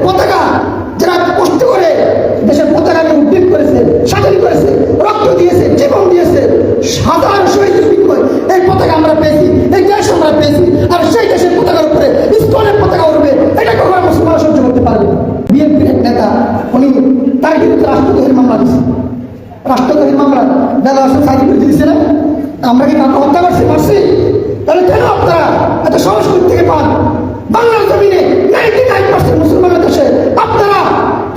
পতাকা যারা কষ্ট করে দেশের পতাকাকে উদ্ভিদ করেছে, স্বাধীন করেছে, রক্ত দিয়েছে, জীবন দিয়েছে, সাধারণ শহীদের বিনিময়ে এই পতাকা আমরা পেয়েছি, এই দেশ আমরা পেয়েছি। আর সেই দেশের পতাকার উপরে ইসকনের পতাকা উঠবে, এটা কখনো মুসলমান সহ্য করতে পারবে না। বিএনপির এক নেতা, উনি তার বিরুদ্ধে রাষ্ট্রদ্রোহের মামলা দিচ্ছে। রাষ্ট্রদ্রোহের মামলা দাদা আসলে সার্টিফিকেট দিচ্ছে না, আমরা কি কাউকে হত্যা পারছি? তাহলে কেন আপনারা এত সাহস থেকে পান? বাংলার জমিনে 99% মুসলমানের দেশে আপনারা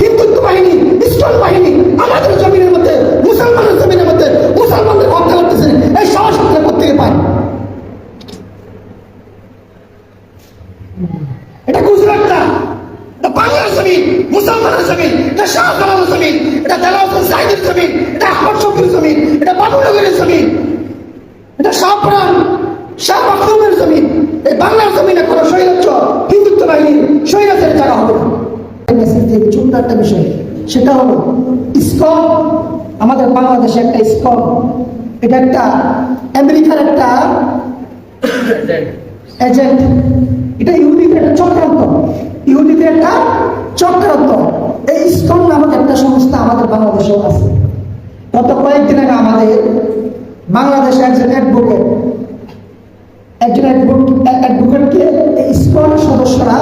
হিন্দুত্ব বাহিনী, ইসকন বাহিনী আমাদের জমিনের মধ্যে, মুসলমানের জমিনের মধ্যে মুসলমানদের হত্যা করতেছেন, এই সাহস থেকে পান? এটা গুজরাট না, এটা বাংলার জমিন, মুসলমানের জমিন, এটা শাহজালালের জমিন, এটা দেলাওয়ার হোসেন সাইদের জমিন, এটা আহমদ শফির জমিন, এটা বাবুনগরের জমিন, এটা শাহপুরান শাহ মাহমুদের জমিন। এই বাংলার জমিনে কোনো স্বৈরাচ্য হিন্দুত্ব বাহিনীর স্বৈরাচ্যের জায়গা হবে না। ছোট্ট একটা বিষয়, সেটা হলো ইসকন। আমাদের বাংলাদেশে একটা ইসকন, এটা একটা আমেরিকার একটা এজেন্ট, এটা ইহুদিদের একটা চক্রান্ত, ইহুদিদের একটা চক্রান্ত। এই ইসকন নামক একটা সংস্থা আমাদের বাংলাদেশেও আছে। গত কয়েকদিন আগে আমাদের বাংলাদেশে একজন অ্যাডভোকেটকে ইসকনের সদস্যরা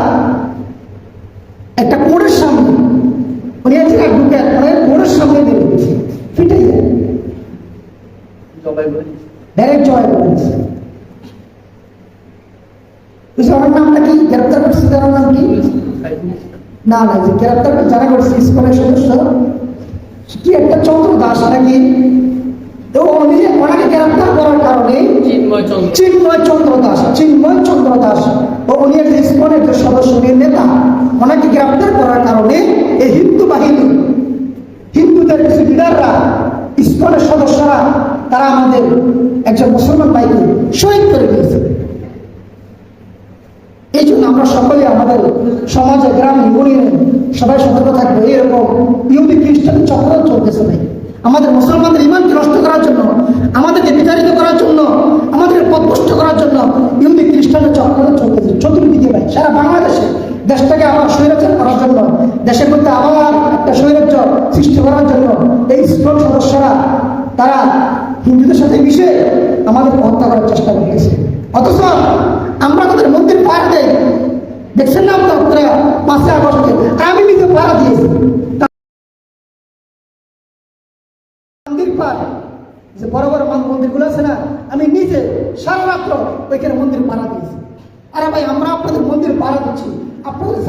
একটা কোর্টের সামনে, উনি একজন অ্যাডভোকেট, কোর্টের সামনে দিয়ে দিয়েছে, ফিটাই ডাইরেক্ট জবাই করে দিয়েছে। ওনার নামটা কি? গ্রেপ্তার করছে তার নাম কি? না না, যে গ্রেপ্তার যারা করছে ইসকনের সদস্য কি একটা চন্দ্র দাস নাকি, তো উনি ওনাকে গ্রেপ্তার করার কারণে চিন্ময় চন্দ্র দাস ও উনি একটা ইসকনের যে সদস্য নেতা, ওনাকে গ্রেপ্তার করার কারণে এই হিন্দু বাহিনী, হিন্দুদের কিছু লিডাররা, ইসকনের সদস্যরা, তারা আমাদের একজন মুসলমান ভাইকে শহীদ করে দিয়েছে। এই জন্য আমরা সকলে আমাদের সমাজে, গ্রামে, ইউনিয়নে সবাই সতর্ক থাকবো। এরকম ইহুদি খ্রিস্টান চক্র চলতেছে ভাই। আমাদের মুসলমানদের ইমানকে নষ্ট করার জন্য, আমাদেরকে বিতাড়িত করার জন্য, আমাদেরকে পথভ্রষ্ট করার জন্য ইহুদি খ্রিস্টানের চক্র চলতেছে চতুর্দিকে ভাই। সারা বাংলাদেশে দেশটাকে আবার স্বৈরাচার করার জন্য, দেশের মধ্যে আবার একটা স্বৈরাচ্য সৃষ্টি করার জন্য এই ইসকন সদস্যরা তারা হিন্দুদের সাথে মিশে আমাদেরকে হত্যা করার চেষ্টা করতেছে। অথচ আমরা তাদের মন্দির পাহাড় দেয়, দেখছেন না আপনারা 5 আগস্টে আমি নিজে পাহারা দিয়েছি মন্দির পাহাড়, যে বড় বড় মন্দিরগুলো আছে না, আমি নিজে সারা রাত্র ওইখানে মন্দির পাহারা দিয়েছি। আরে ভাই, আমরা আপনাদের মন্দির পাহারা দিচ্ছি, আপনাদের